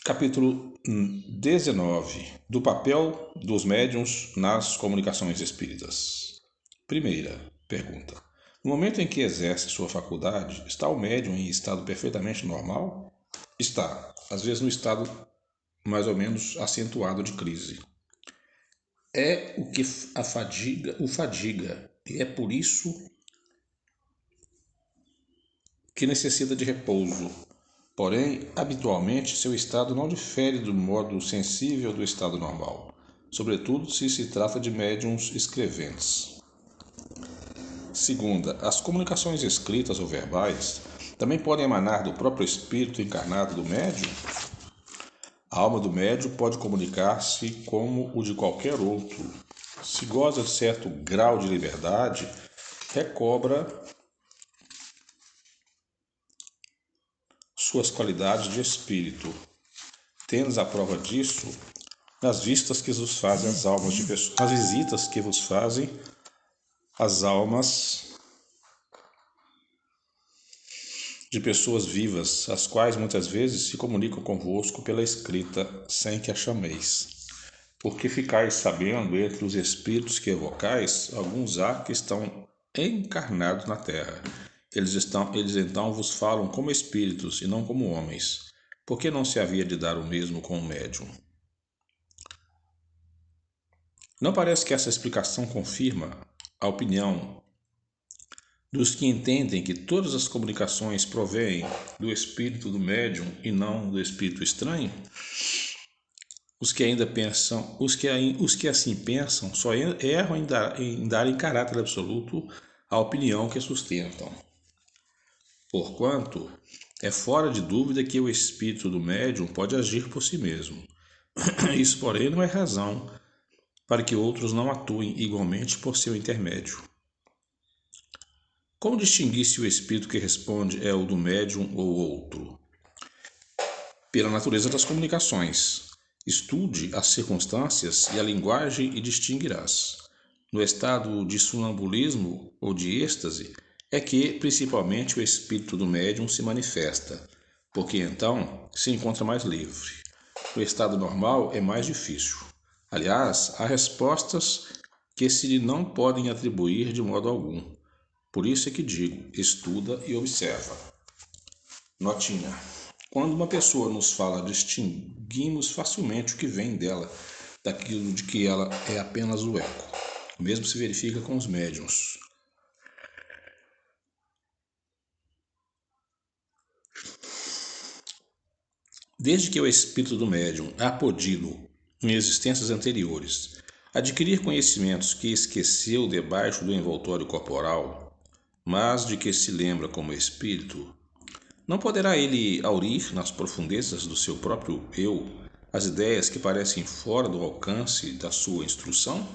Capítulo 19 do papel dos médiuns nas comunicações espíritas. Primeira pergunta. No momento em que exerce sua faculdade, está o médium em estado perfeitamente normal? Está, às vezes no estado mais ou menos acentuado de crise. É o que o fadiga, e é por isso que necessita de repouso. Porém, habitualmente, seu estado não difere do modo sensível do estado normal, sobretudo se trata de médiuns escreventes. Segunda, as comunicações escritas ou verbais também podem emanar do próprio espírito encarnado do médium. A alma do médium pode comunicar-se como o de qualquer outro. Se goza de certo grau de liberdade, recobra suas qualidades de espírito. Tendes a prova disso nas vistas que vos fazem as almas de pessoas, nas visitas que vos fazem as almas de pessoas vivas, as quais muitas vezes se comunicam convosco pela escrita, sem que a chameis. Porque ficais sabendo entre os espíritos que evocais, alguns há que estão encarnados na terra. Eles então vos falam como espíritos e não como homens. Por que não se havia de dar o mesmo com o médium? Não parece que essa explicação confirma a opinião dos que entendem que todas as comunicações provêm do espírito do médium e não do espírito estranho? Os que assim pensam só erram em dar em caráter absoluto a opinião que sustentam. Porquanto, é fora de dúvida que o espírito do médium pode agir por si mesmo. Isso, porém, não é razão para que outros não atuem igualmente por seu intermédio. Como distinguir se o espírito que responde é o do médium ou outro? Pela natureza das comunicações. Estude as circunstâncias e a linguagem e distinguirás. No estado de sonambulismo ou de êxtase é que, principalmente, o espírito do médium se manifesta, porque então se encontra mais livre. No estado normal é mais difícil. Aliás, há respostas que se lhe não podem atribuir de modo algum. Por isso é que digo, estuda e observa. Notinha. Quando uma pessoa nos fala, distinguimos facilmente o que vem dela, daquilo de que ela é apenas o eco. O mesmo se verifica com os médiuns. Desde que o espírito do médium há podido, em existências anteriores, adquirir conhecimentos que esqueceu debaixo do envoltório corporal, mas de que se lembra como espírito, não poderá ele aurir nas profundezas do seu próprio eu as ideias que parecem fora do alcance da sua instrução?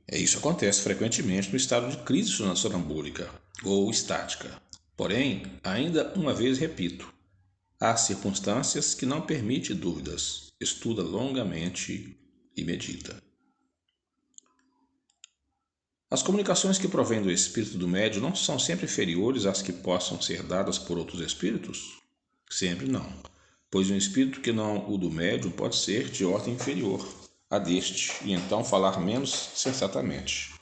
Isso acontece frequentemente no estado de crise sonambúlica ou estática. Porém, ainda uma vez repito, há circunstâncias que não permitem dúvidas. Estuda longamente e medita. As comunicações que provêm do espírito do médium não são sempre inferiores às que possam ser dadas por outros espíritos? Sempre não, pois um espírito que não o do médium pode ser de ordem inferior a deste, e então falar menos sensatamente.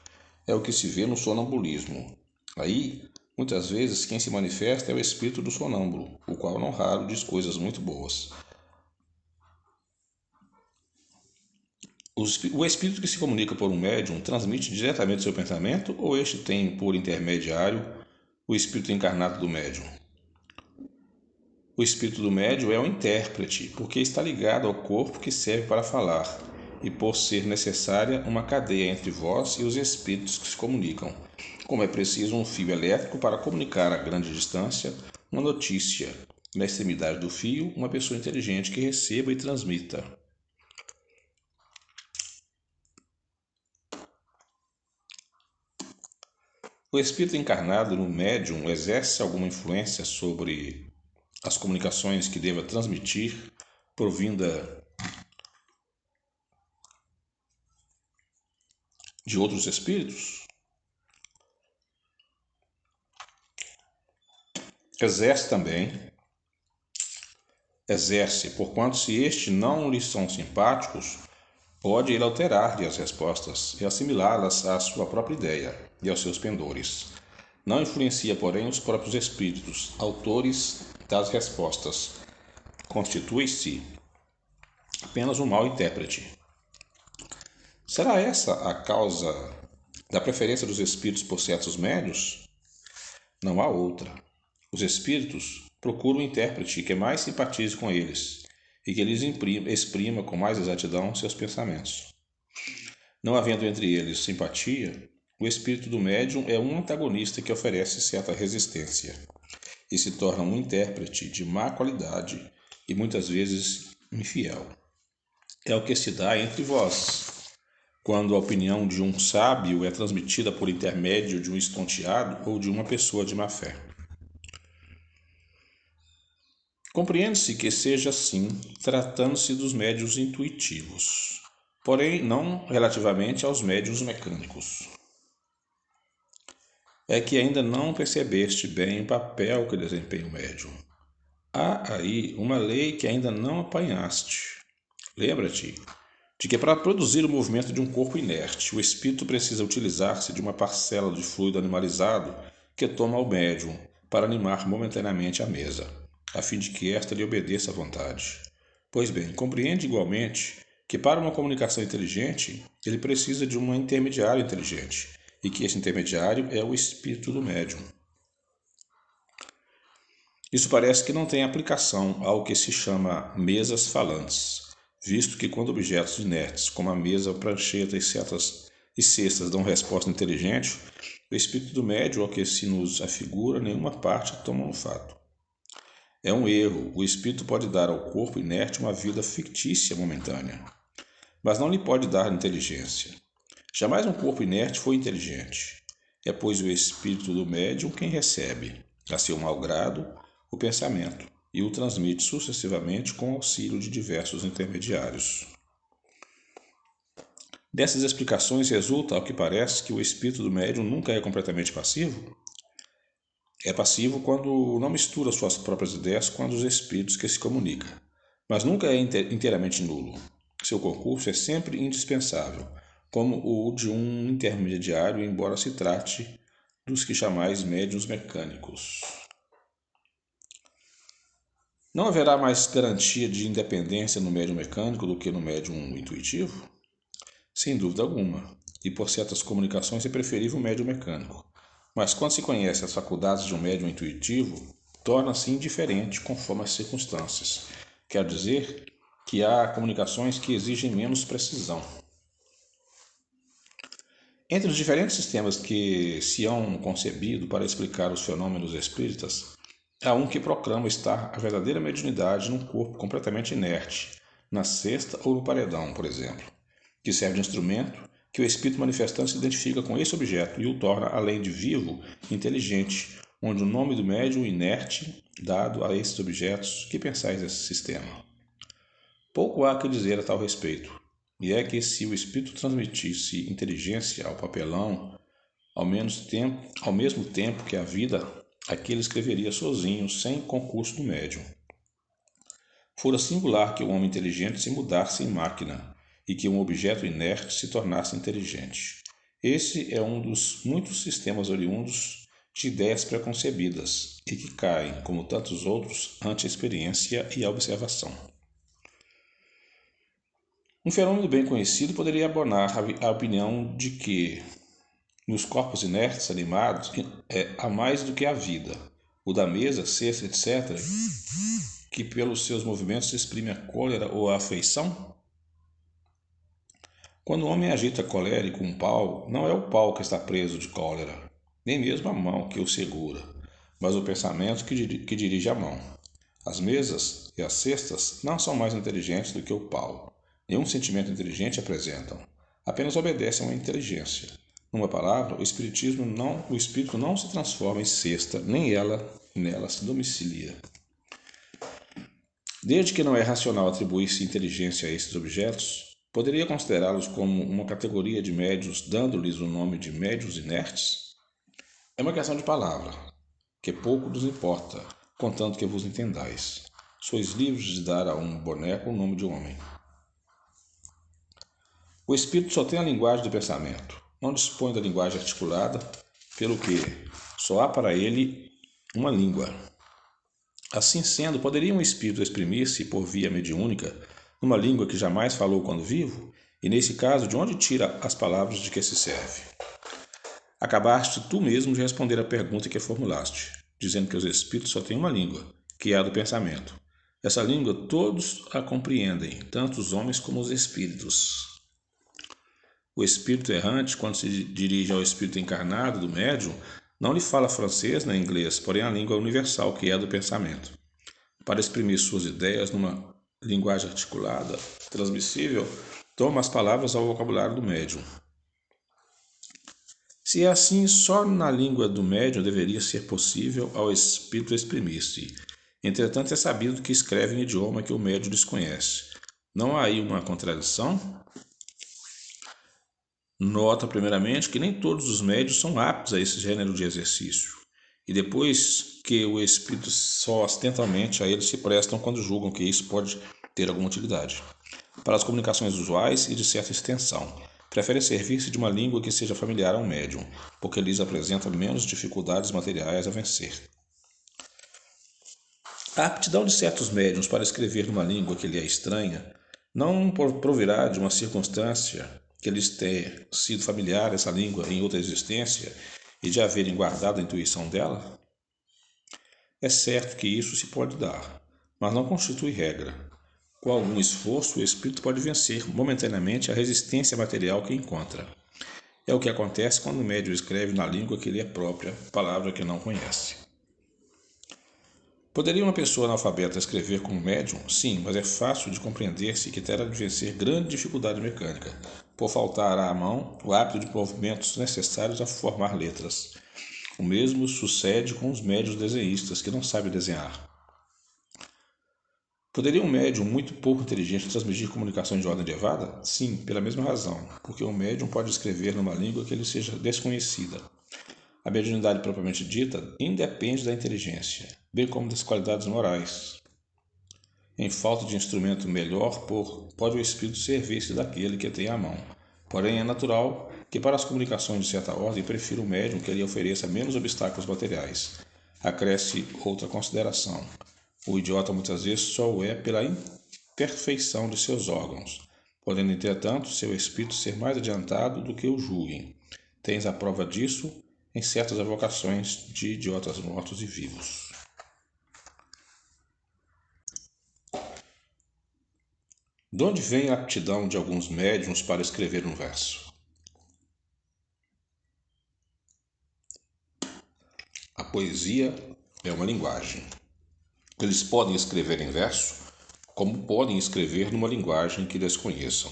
É o que se vê no sonambulismo. Aí, muitas vezes, quem se manifesta é o espírito do sonâmbulo, o qual não raro diz coisas muito boas. O espírito que se comunica por um médium transmite diretamente seu pensamento ou este tem por intermediário o espírito encarnado do médium? O espírito do médium é o intérprete, porque está ligado ao corpo que serve para falar, e por ser necessária uma cadeia entre vós e os espíritos que se comunicam, como é preciso um fio elétrico para comunicar a grande distância uma notícia, na extremidade do fio, uma pessoa inteligente que receba e transmita. O espírito encarnado no médium exerce alguma influência sobre as comunicações que deva transmitir por vinda de outros espíritos? Exerce também, exerce, porquanto se estes não lhe são simpáticos, pode ele alterar-lhe as respostas e assimilá-las à sua própria ideia e aos seus pendores. Não influencia, porém, os próprios espíritos, autores das respostas. Constitui-se apenas um mau intérprete. Será essa a causa da preferência dos espíritos por certos médios? Não há outra. Os espíritos procuram um intérprete que mais simpatize com eles e que lhes exprima com mais exatidão seus pensamentos. Não havendo entre eles simpatia, o espírito do médium é um antagonista que oferece certa resistência e se torna um intérprete de má qualidade e muitas vezes infiel. É o que se dá entre vós, quando a opinião de um sábio é transmitida por intermédio de um estonteado ou de uma pessoa de má fé. Compreende-se que seja assim, tratando-se dos médiuns intuitivos, porém não relativamente aos médiuns mecânicos. É que ainda não percebeste bem o papel que desempenha o médium. Há aí uma lei que ainda não apanhaste. Lembra-te de que para produzir o movimento de um corpo inerte, o espírito precisa utilizar-se de uma parcela de fluido animalizado que toma ao médium para animar momentaneamente a mesa, a fim de que esta lhe obedeça à vontade. Pois bem, compreende igualmente que para uma comunicação inteligente, ele precisa de um intermediário inteligente, e que esse intermediário é o espírito do médium. Isso parece que não tem aplicação ao que se chama mesas falantes, visto que quando objetos inertes, como a mesa, a prancheta e cestas dão resposta inteligente, o espírito do médium ao que se nos afigura nenhuma parte toma no fato. É um erro. O espírito pode dar ao corpo inerte uma vida fictícia momentânea, mas não lhe pode dar inteligência. Jamais um corpo inerte foi inteligente. É, pois, o espírito do médium quem recebe, a seu mau grado, o pensamento e o transmite sucessivamente com auxílio de diversos intermediários. Dessas explicações resulta, ao que parece, que o espírito do médium nunca é completamente passivo. É passivo quando não mistura suas próprias ideias com as dos espíritos que se comunica, mas nunca é inteiramente nulo. Seu concurso é sempre indispensável, como o de um intermediário, embora se trate dos que chamais médiuns mecânicos. Não haverá mais garantia de independência no médium mecânico do que no médium intuitivo? Sem dúvida alguma, e por certas comunicações é preferível o médium mecânico. Mas quando se conhece as faculdades de um médium intuitivo, torna-se indiferente conforme as circunstâncias. Quer dizer que há comunicações que exigem menos precisão. Entre os diferentes sistemas que se hão concebido para explicar os fenômenos espíritas, há um que proclama estar a verdadeira mediunidade num corpo completamente inerte, na cesta ou no paredão, por exemplo, que serve de instrumento que o espírito manifestante se identifica com esse objeto e o torna, além de vivo, inteligente, onde o nome do médium inerte dado a esses objetos. Que pensais desse sistema? Pouco há que dizer a tal respeito, e é que se o espírito transmitisse inteligência ao papelão, ao mesmo tempo que a vida, aquele escreveria sozinho, sem concurso do médium. Fora singular que o homem inteligente se mudasse em máquina, e que um objeto inerte se tornasse inteligente. Esse é um dos muitos sistemas oriundos de ideias preconcebidas e que caem, como tantos outros, ante a experiência e a observação. Um fenômeno bem conhecido poderia abonar a opinião de que, nos corpos inertes animados, há mais do que a vida. O da mesa, cesta, etc., que pelos seus movimentos exprime a cólera ou a afeição? Quando o homem agita colérico um pau, não é o pau que está preso de cólera, nem mesmo a mão que o segura, mas o pensamento que dirige a mão. As mesas e as cestas não são mais inteligentes do que o pau. Nenhum sentimento inteligente apresentam. Apenas obedecem a uma inteligência. Numa palavra, o espírito não se transforma em cesta, nem nela se domicilia. Desde que não é racional atribuir-se inteligência a esses objetos, poderia considerá-los como uma categoria de médiuns, dando-lhes o nome de médiuns inertes? É uma questão de palavra, que pouco nos importa, contanto que vos entendais. Sois livres de dar a um boneco o nome de homem. O espírito só tem a linguagem do pensamento. Não dispõe da linguagem articulada, pelo que só há para ele uma língua. Assim sendo, poderia um espírito exprimir-se por via mediúnica numa língua que jamais falou quando vivo? E nesse caso, de onde tira as palavras de que se serve? Acabaste tu mesmo de responder a pergunta que formulaste, dizendo que os espíritos só têm uma língua, que é a do pensamento. Essa língua todos a compreendem, tanto os homens como os espíritos. O espírito errante, quando se dirige ao espírito encarnado do médium, não lhe fala francês nem inglês, porém a língua universal, que é a do pensamento. Para exprimir suas ideias numa linguagem articulada, transmissível, toma as palavras ao vocabulário do médium. Se é assim, só na língua do médium deveria ser possível ao espírito exprimir-se. Entretanto, é sabido que escreve em idioma que o médium desconhece. Não há aí uma contradição? Nota, primeiramente, que nem todos os médiuns são aptos a esse gênero de exercício. E depois que o espírito só acidentalmente a eles se prestam quando julgam que isso pode ter alguma utilidade. Para as comunicações usuais e de certa extensão, prefere servir-se de uma língua que seja familiar ao médium, porque lhes apresenta menos dificuldades materiais a vencer. A aptidão de certos médiuns para escrever numa língua que lhe é estranha não provirá de uma circunstância que lhes tenha sido familiar essa língua em outra existência e de haverem guardado a intuição dela? É certo que isso se pode dar, mas não constitui regra. Com algum esforço, o espírito pode vencer momentaneamente a resistência material que encontra. É o que acontece quando o médium escreve na língua que lhe é própria, palavra que não conhece. Poderia uma pessoa analfabeta escrever como médium? Sim, mas é fácil de compreender-se que terá de vencer grande dificuldade mecânica, por faltar à mão o hábito de movimentos necessários a formar letras. O mesmo sucede com os médiuns desenhistas, que não sabem desenhar. Poderia um médium muito pouco inteligente transmitir comunicações de ordem elevada? Sim, pela mesma razão, porque o médium pode escrever numa língua que lhe seja desconhecida. A mediunidade propriamente dita independe da inteligência, bem como das qualidades morais. Em falta de instrumento melhor, pode o espírito servir-se daquele que tem à mão. Porém, é natural que para as comunicações de certa ordem prefira o médium que lhe ofereça menos obstáculos materiais. Acresce outra consideração. O idiota muitas vezes só o é pela imperfeição de seus órgãos, podendo, entretanto, seu espírito ser mais adiantado do que o julguem. Tens a prova disso em certas evocações de idiotas mortos e vivos. De onde vem a aptidão de alguns médiuns para escrever um verso? A poesia é uma linguagem. Eles podem escrever em verso, como podem escrever numa linguagem que desconheçam.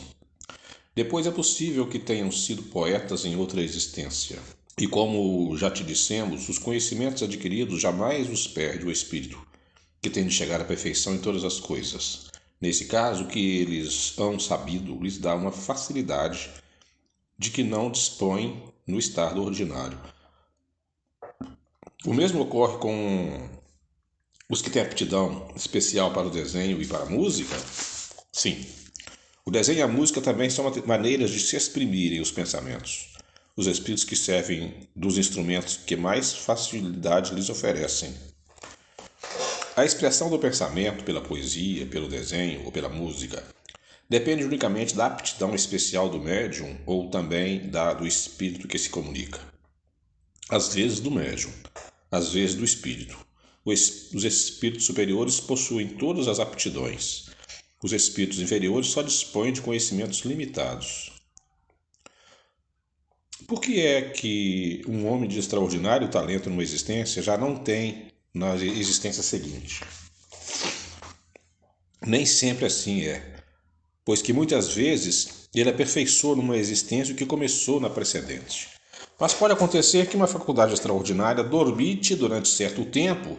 Depois é possível que tenham sido poetas em outra existência. E como já te dissemos, os conhecimentos adquiridos jamais os perde o espírito, que tem de chegar à perfeição em todas as coisas. Nesse caso, o que eles hão sabido lhes dá uma facilidade de que não dispõem no estado ordinário. O mesmo ocorre com os que têm aptidão especial para o desenho e para a música. Sim, o desenho e a música também são maneiras de se exprimirem os pensamentos. Os espíritos que servem dos instrumentos que mais facilidade lhes oferecem. A expressão do pensamento pela poesia, pelo desenho ou pela música depende unicamente da aptidão especial do médium ou também do espírito que se comunica. Às vezes do médium, às vezes do espírito. Os espíritos superiores possuem todas as aptidões. Os espíritos inferiores só dispõem de conhecimentos limitados. Por que é que um homem de extraordinário talento numa existência já não tem na existência seguinte? Nem sempre assim é, pois que muitas vezes ele aperfeiçoa numa existência o que começou na precedente. Mas pode acontecer que uma faculdade extraordinária dormite durante certo tempo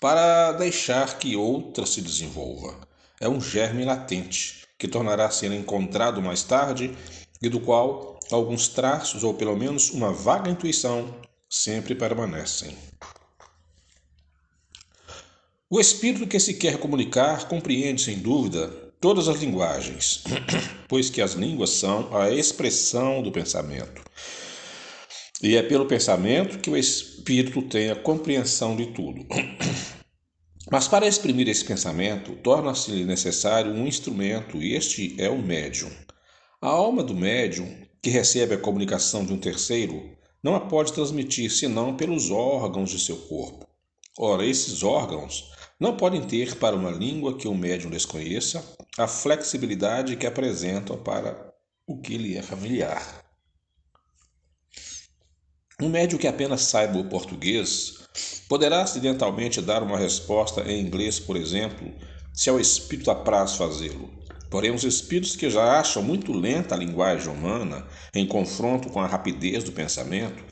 para deixar que outra se desenvolva. É um germe latente, que tornará a ser encontrado mais tarde e do qual alguns traços, ou pelo menos uma vaga intuição, sempre permanecem. O espírito que se quer comunicar compreende, sem dúvida, todas as linguagens, pois que as línguas são a expressão do pensamento. E é pelo pensamento que o espírito tem a compreensão de tudo. Mas para exprimir esse pensamento, torna-se necessário um instrumento, e este é o médium. A alma do médium, que recebe a comunicação de um terceiro, não a pode transmitir senão pelos órgãos de seu corpo. Ora, esses órgãos não podem ter para uma língua que o médium desconheça a flexibilidade que apresentam para o que lhe é familiar. Um médium que apenas saiba o português poderá acidentalmente dar uma resposta em inglês, por exemplo, se ao espírito apraz fazê-lo. Porém, os espíritos que já acham muito lenta a linguagem humana em confronto com a rapidez do pensamento,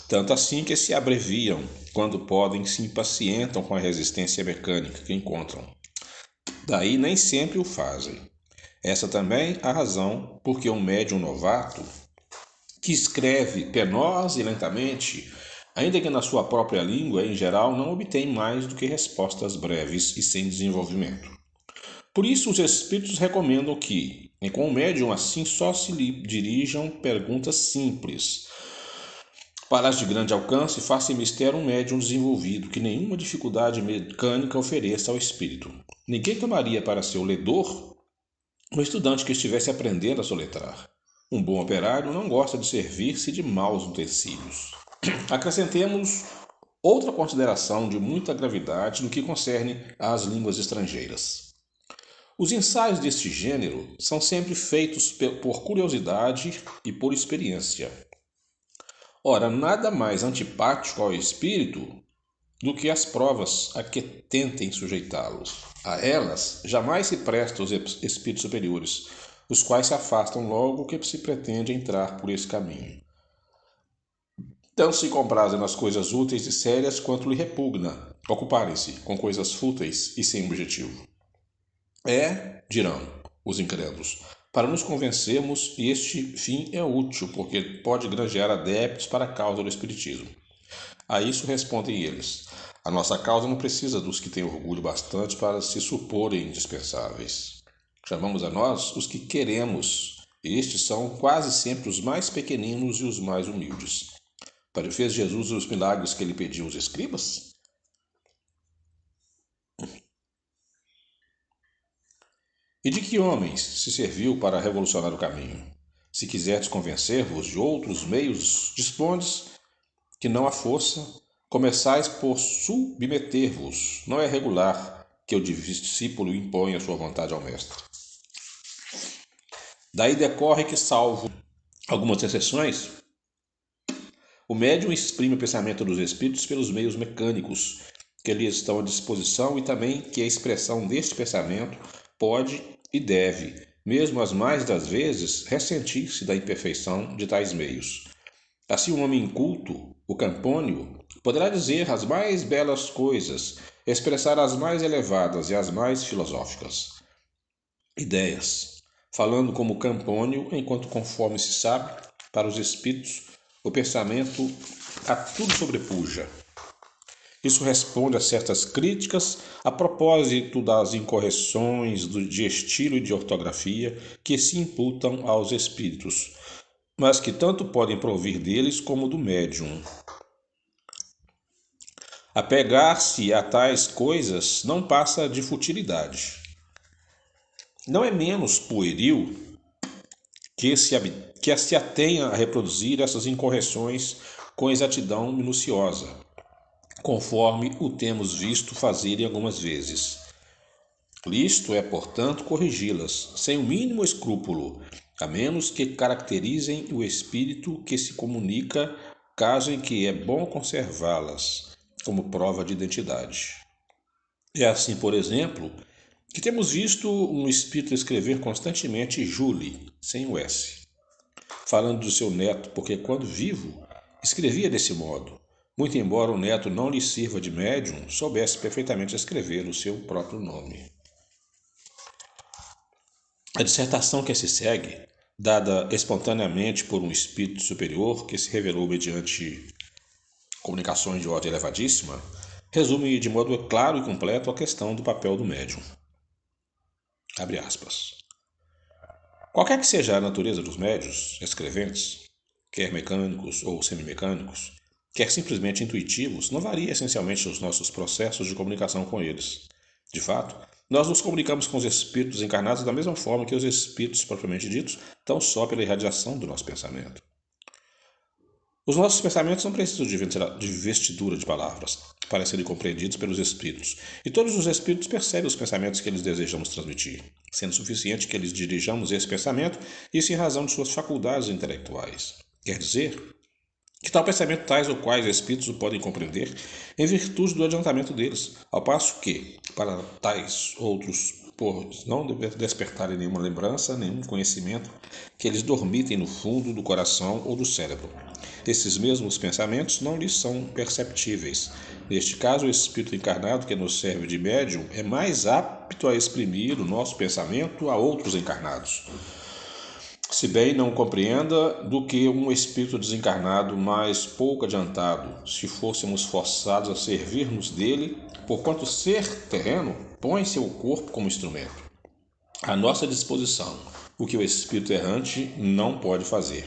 tanto assim que se abreviam, quando podem, se impacientam com a resistência mecânica que encontram. Daí nem sempre o fazem. Essa também é a razão porque um médium novato que escreve penosa e lentamente, ainda que na sua própria língua, em geral, não obtém mais do que respostas breves e sem desenvolvimento. Por isso, os espíritos recomendam que, com o médium assim, só se lhe dirijam perguntas simples. Para as de grande alcance, faça mistério um médium desenvolvido, que nenhuma dificuldade mecânica ofereça ao espírito. Ninguém tomaria para seu ledor um estudante que estivesse aprendendo a soletrar. Um bom operário não gosta de servir-se de maus utensílios. Acrescentemos outra consideração de muita gravidade no que concerne às línguas estrangeiras. Os ensaios deste gênero são sempre feitos por curiosidade e por experiência. Ora, nada mais antipático ao espírito do que as provas a que tentem sujeitá-los. A elas jamais se prestam os espíritos superiores, os quais se afastam logo que se pretende entrar por esse caminho. Tanto se comprazem nas coisas úteis e sérias quanto lhe repugna ocuparem-se com coisas fúteis e sem objetivo. Dirão os incrédulos, para nos convencermos, este fim é útil, porque pode granjear adeptos para a causa do espiritismo. A isso respondem eles: a nossa causa não precisa dos que têm orgulho bastante para se suporem indispensáveis. Chamamos a nós os que queremos. Estes são quase sempre os mais pequeninos e os mais humildes. Fez Jesus os milagres que ele pediu aos escribas? E de que homens se serviu para revolucionar o caminho? Se quiserdes convencer-vos de outros meios, dispondes que não há força, começais por submeter-vos. Não é regular que o discípulo imponha sua vontade ao mestre. Daí decorre que, salvo algumas exceções, o médium exprime o pensamento dos espíritos pelos meios mecânicos que lhe estão à disposição e também que a expressão deste pensamento pode e deve, mesmo as mais das vezes, ressentir-se da imperfeição de tais meios. Assim, um homem inculto, o Campônio, poderá dizer as mais belas coisas, expressar as mais elevadas e as mais filosóficas ideias, falando como Campônio, enquanto, conforme se sabe, para os espíritos, o pensamento a tudo sobrepuja. Isso responde a certas críticas a propósito das incorreções de estilo e de ortografia que se imputam aos espíritos, mas que tanto podem provir deles como do médium. Apegar-se a tais coisas não passa de futilidade. Não é menos pueril que se atenha a reproduzir essas incorreções com exatidão minuciosa, conforme o temos visto fazerem algumas vezes. Isto é, portanto, corrigi-las, sem o mínimo escrúpulo, a menos que caracterizem o espírito que se comunica, caso em que é bom conservá-las como prova de identidade. É assim, por exemplo, que temos visto um espírito escrever constantemente Julie, sem o S, falando do seu neto, porque quando vivo escrevia desse modo, muito embora o neto não lhe sirva de médium, soubesse perfeitamente escrever o seu próprio nome. A dissertação que se segue, dada espontaneamente por um espírito superior que se revelou mediante comunicações de ordem elevadíssima, resume de modo claro e completo a questão do papel do médium. Abre aspas. Qualquer que seja a natureza dos médiuns escreventes, quer mecânicos ou semimecânicos, quer simplesmente intuitivos, não varia essencialmente os nossos processos de comunicação com eles. De fato, nós nos comunicamos com os espíritos encarnados da mesma forma que os espíritos propriamente ditos, tão só pela irradiação do nosso pensamento. Os nossos pensamentos não precisam de vestidura de palavras para serem compreendidos pelos espíritos, e todos os espíritos percebem os pensamentos que eles desejamos transmitir, sendo suficiente que eles dirijamos esse pensamento, isso em razão de suas faculdades intelectuais. Quer dizer, que tal pensamento tais ou quais espíritos o podem compreender em virtude do adiantamento deles, ao passo que, para tais outros, por não despertarem nenhuma lembrança, nenhum conhecimento, que eles dormitem no fundo do coração ou do cérebro. Esses mesmos pensamentos não lhes são perceptíveis. Neste caso, o espírito encarnado que nos serve de médium é mais apto a exprimir o nosso pensamento a outros encarnados, se bem não compreenda, do que um espírito desencarnado mais pouco adiantado, se fôssemos forçados a servir-nos dele, porquanto ser terreno põe seu corpo como instrumento à nossa disposição, o que o espírito errante não pode fazer.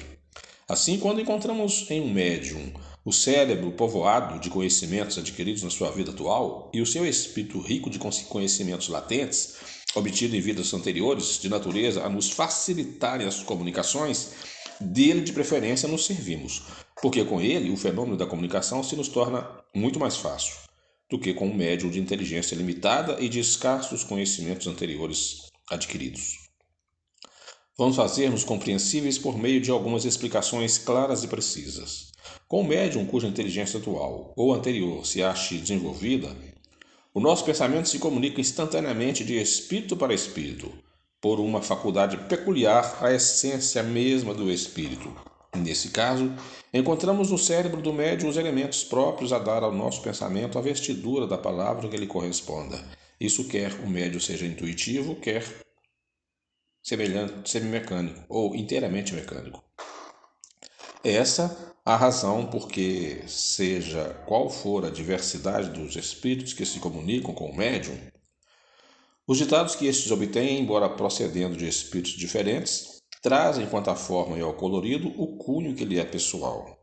Assim, quando encontramos em um médium o cérebro povoado de conhecimentos adquiridos na sua vida atual e o seu espírito rico de conhecimentos latentes, obtido em vidas anteriores, de natureza a nos facilitarem as comunicações, dele de preferência nos servimos, porque com ele o fenômeno da comunicação se nos torna muito mais fácil do que com um médium de inteligência limitada e de escassos conhecimentos anteriores adquiridos. Vamos fazer-nos compreensíveis por meio de algumas explicações claras e precisas. Com o médium cuja inteligência atual ou anterior se ache desenvolvida, o nosso pensamento se comunica instantaneamente de espírito para espírito, por uma faculdade peculiar à essência mesma do espírito. Nesse caso, encontramos no cérebro do médium os elementos próprios a dar ao nosso pensamento a vestidura da palavra que lhe corresponda. Isso quer o médium seja intuitivo, quer semelhante semimecânico ou inteiramente mecânico. Essa a razão porque, seja qual for a diversidade dos espíritos que se comunicam com o médium, os ditados que estes obtêm, embora procedendo de espíritos diferentes, trazem quanto à forma e ao colorido o cunho que lhe é pessoal.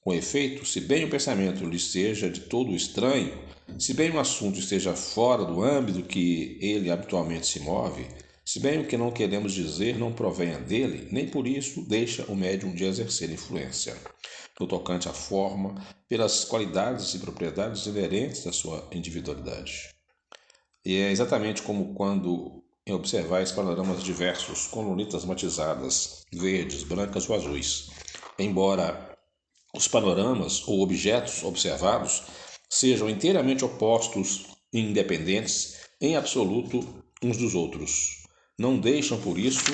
Com efeito, se bem o pensamento lhe seja de todo estranho, se bem o assunto esteja fora do âmbito que ele habitualmente se move, se bem o que não queremos dizer não provenha dele, nem por isso deixa o médium de exercer influência, no tocante à forma, pelas qualidades e propriedades inerentes à sua individualidade. E é exatamente como quando observais panoramas diversos, com lunetas matizadas, verdes, brancas ou azuis. Embora os panoramas ou objetos observados sejam inteiramente opostos e independentes em absoluto uns dos outros. Não deixam, por isso,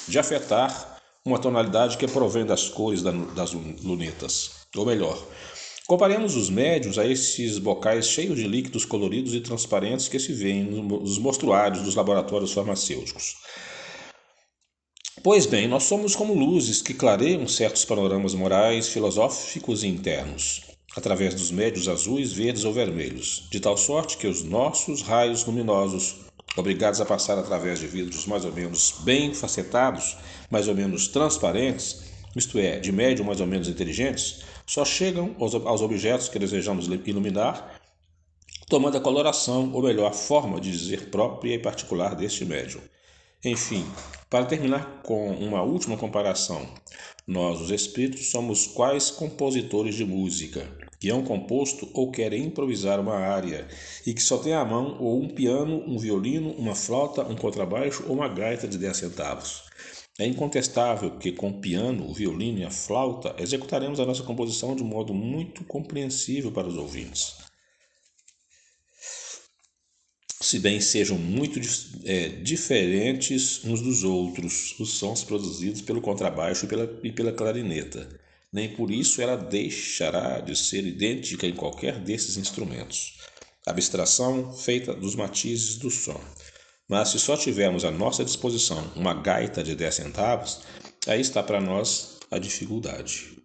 de afetar uma tonalidade que provém das cores das lunetas. Ou melhor, comparemos os médiuns a esses bocais cheios de líquidos coloridos e transparentes que se veem nos mostruários dos laboratórios farmacêuticos. Pois bem, nós somos como luzes que clareiam certos panoramas morais, filosóficos e internos, através dos médios azuis, verdes ou vermelhos, de tal sorte que os nossos raios luminosos, obrigados a passar através de vidros mais ou menos bem facetados, mais ou menos transparentes, isto é, de médio mais ou menos inteligentes, só chegam aos objetos que desejamos iluminar, tomando a coloração, ou melhor, a forma de dizer própria e particular deste médium. Enfim, para terminar com uma última comparação, nós, os espíritos, somos quais compositores de música, que é um composto ou querem improvisar uma área e que só tem à mão ou um piano, um violino, uma flauta, um contrabaixo ou uma gaita de 10 centavos. É incontestável que com o piano, o violino e a flauta executaremos a nossa composição de um modo muito compreensível para os ouvintes. Se bem sejam muito diferentes uns dos outros os sons produzidos pelo contrabaixo e pela clarineta, nem por isso ela deixará de ser idêntica em qualquer desses instrumentos. Abstração feita dos matizes do som. Mas se só tivermos à nossa disposição uma gaita de 10 centavos, aí está para nós a dificuldade.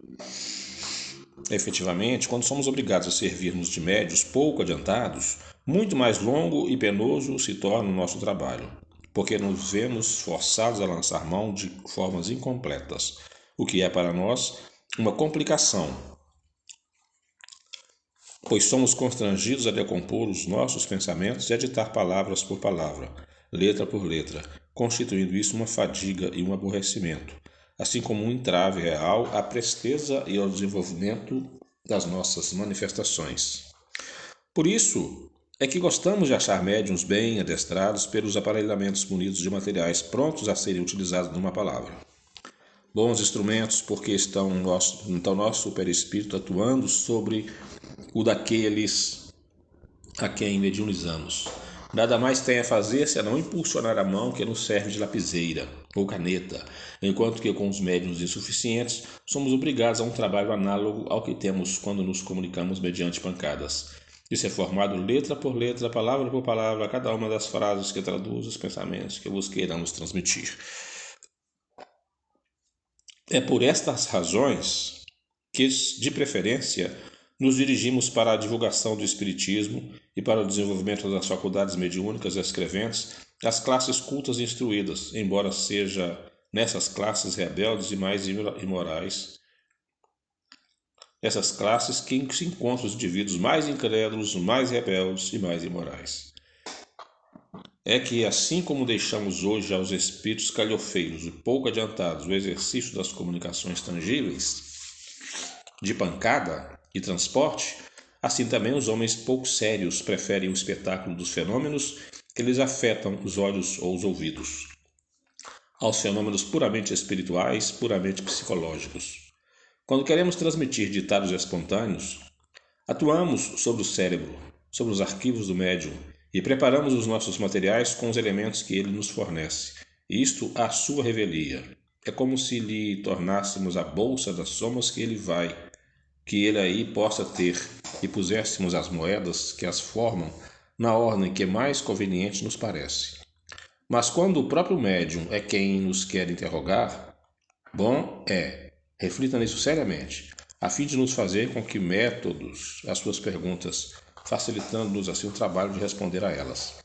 efetivamente, quando somos obrigados a servirmos de médios pouco adiantados, muito mais longo e penoso se torna o nosso trabalho, porque nos vemos forçados a lançar mão de formas incompletas, o que é para nós uma complicação, pois somos constrangidos a decompor os nossos pensamentos e a ditar palavras por palavra, letra por letra, constituindo isso uma fadiga e um aborrecimento, assim como um entrave real à presteza e ao desenvolvimento das nossas manifestações. Por isso é que gostamos de achar médiuns bem adestrados pelos aparelhamentos munidos de materiais prontos a serem utilizados numa palavra. Bons instrumentos porque estão nosso perispírito atuando sobre o daqueles a quem mediunizamos. Nada mais tem a fazer se a não impulsionar a mão que nos serve de lapiseira ou caneta, enquanto que com os médiuns insuficientes somos obrigados a um trabalho análogo ao que temos quando nos comunicamos mediante pancadas. Isso é formado letra por letra, palavra por palavra, cada uma das frases que traduz os pensamentos que vos queiramos transmitir. É por estas razões que, de preferência, nos dirigimos para a divulgação do Espiritismo e para o desenvolvimento das faculdades mediúnicas escreventes às classes cultas e instruídas, embora seja nessas classes rebeldes e mais imorais, essas classes que se encontram os indivíduos mais incrédulos, mais rebeldes e mais imorais. É que, assim como deixamos hoje aos espíritos calhofeiros e pouco adiantados o exercício das comunicações tangíveis, de pancada e transporte, assim também os homens pouco sérios preferem o espetáculo dos fenômenos que lhes afetam os olhos ou os ouvidos, aos fenômenos puramente espirituais, puramente psicológicos. Quando queremos transmitir ditados espontâneos, atuamos sobre o cérebro, sobre os arquivos do médium e preparamos os nossos materiais com os elementos que ele nos fornece, isto à sua revelia. É como se lhe tornássemos a bolsa das somas que ele aí possa ter, e puséssemos as moedas que as formam na ordem que mais conveniente nos parece. Mas quando o próprio médium é quem nos quer interrogar, reflita nisso seriamente, a fim de nos fazer com que métodos as suas perguntas, facilitando-nos assim o trabalho de responder a elas.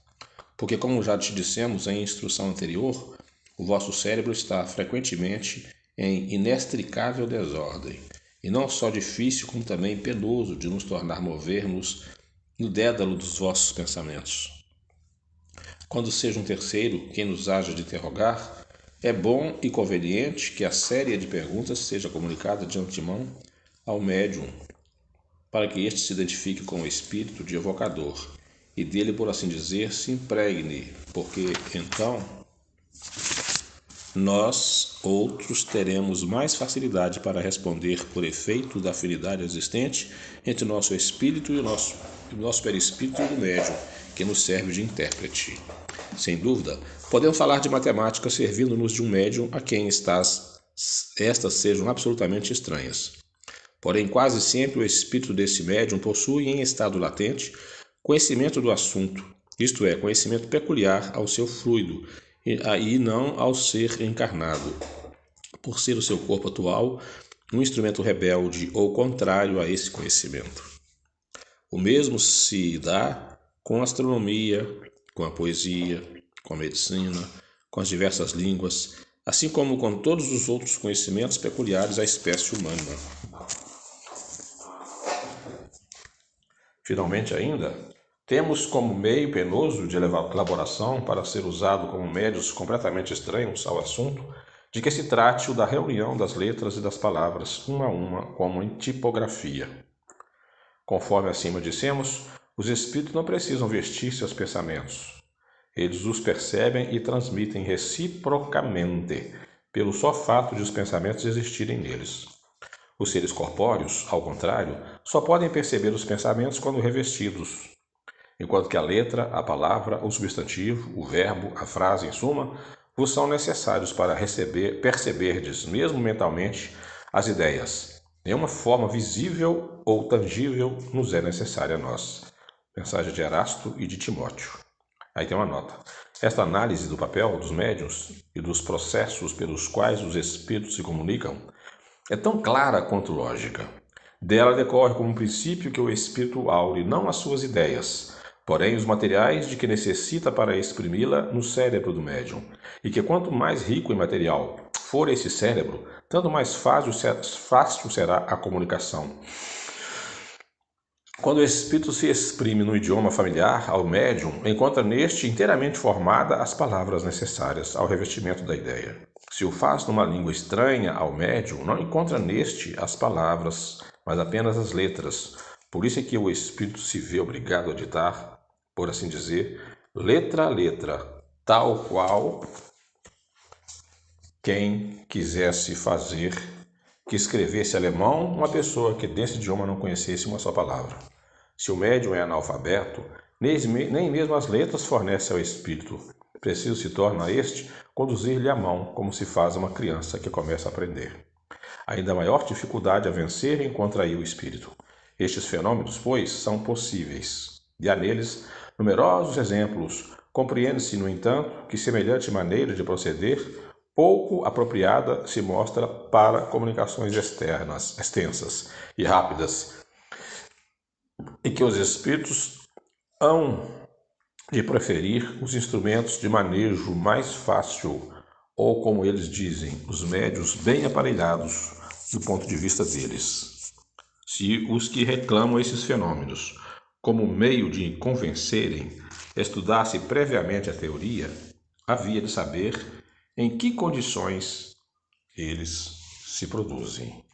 Porque, como já te dissemos em instrução anterior, o vosso cérebro está frequentemente em inextricável desordem, e não só difícil, como também penoso de nos tornar mover-nos no dédalo dos vossos pensamentos. Quando seja um terceiro quem nos haja de interrogar, é bom e conveniente que a série de perguntas seja comunicada de antemão ao médium, para que este se identifique com o espírito de evocador e dele, por assim dizer, se impregne, porque então nós, outros, teremos mais facilidade para responder por efeito da afinidade existente entre nosso espírito e o nosso perispírito e o médium, que nos serve de intérprete. Sem dúvida, podemos falar de matemática servindo-nos de um médium a quem estas sejam absolutamente estranhas. Porém, quase sempre o espírito desse médium possui em estado latente conhecimento do assunto, isto é, conhecimento peculiar ao seu fluido, e não ao ser encarnado, por ser o seu corpo atual um instrumento rebelde ou contrário a esse conhecimento. O mesmo se dá com a astronomia, com a poesia, com a medicina, com as diversas línguas, assim como com todos os outros conhecimentos peculiares à espécie humana. Finalmente ainda, temos como meio penoso de elaboração para ser usado como médios completamente estranhos ao assunto, de que se trate o da reunião das letras e das palavras, uma a uma, como em tipografia. Conforme acima dissemos, os espíritos não precisam vestir seus pensamentos. Eles os percebem e transmitem reciprocamente, pelo só fato de os pensamentos existirem neles. Os seres corpóreos, ao contrário, só podem perceber os pensamentos quando revestidos, enquanto que a letra, a palavra, o substantivo, o verbo, a frase, em suma, vos são necessários para perceberdes, mesmo mentalmente, as ideias. Nenhuma forma visível ou tangível nos é necessária a nós. Mensagem de Erasto e de Timóteo. Aí tem uma nota. Esta análise do papel dos médiuns e dos processos pelos quais os espíritos se comunicam é tão clara quanto lógica. Dela decorre como princípio que o espírito aure não as suas ideias, porém os materiais de que necessita para exprimi-la no cérebro do médium, e que quanto mais rico em material for esse cérebro, tanto mais fácil será a comunicação. Quando o espírito se exprime no idioma familiar ao médium, encontra neste inteiramente formada as palavras necessárias ao revestimento da ideia. Se o faz numa língua estranha ao médium, não encontra neste as palavras, mas apenas as letras. Por isso é que o espírito se vê obrigado a ditar, por assim dizer, letra a letra, tal qual quem quisesse fazer que escrevesse alemão uma pessoa que desse idioma não conhecesse uma só palavra. Se o médium é analfabeto, nem mesmo as letras fornece ao espírito. Preciso se torna este conduzir-lhe a mão, como se faz a uma criança que começa a aprender. Ainda maior dificuldade a vencer encontra aí o espírito. Estes fenômenos, pois, são possíveis, e há neles numerosos exemplos. Compreende-se, no entanto, que semelhante maneira de proceder, pouco apropriada, se mostra para comunicações extensas e rápidas, e que os espíritos hão de preferir os instrumentos de manejo mais fácil, ou como eles dizem, os médios bem aparelhados do ponto de vista deles. Se os que reclamam esses fenômenos como meio de convencerem estudasse previamente a teoria, havia de saber em que condições eles se produzem.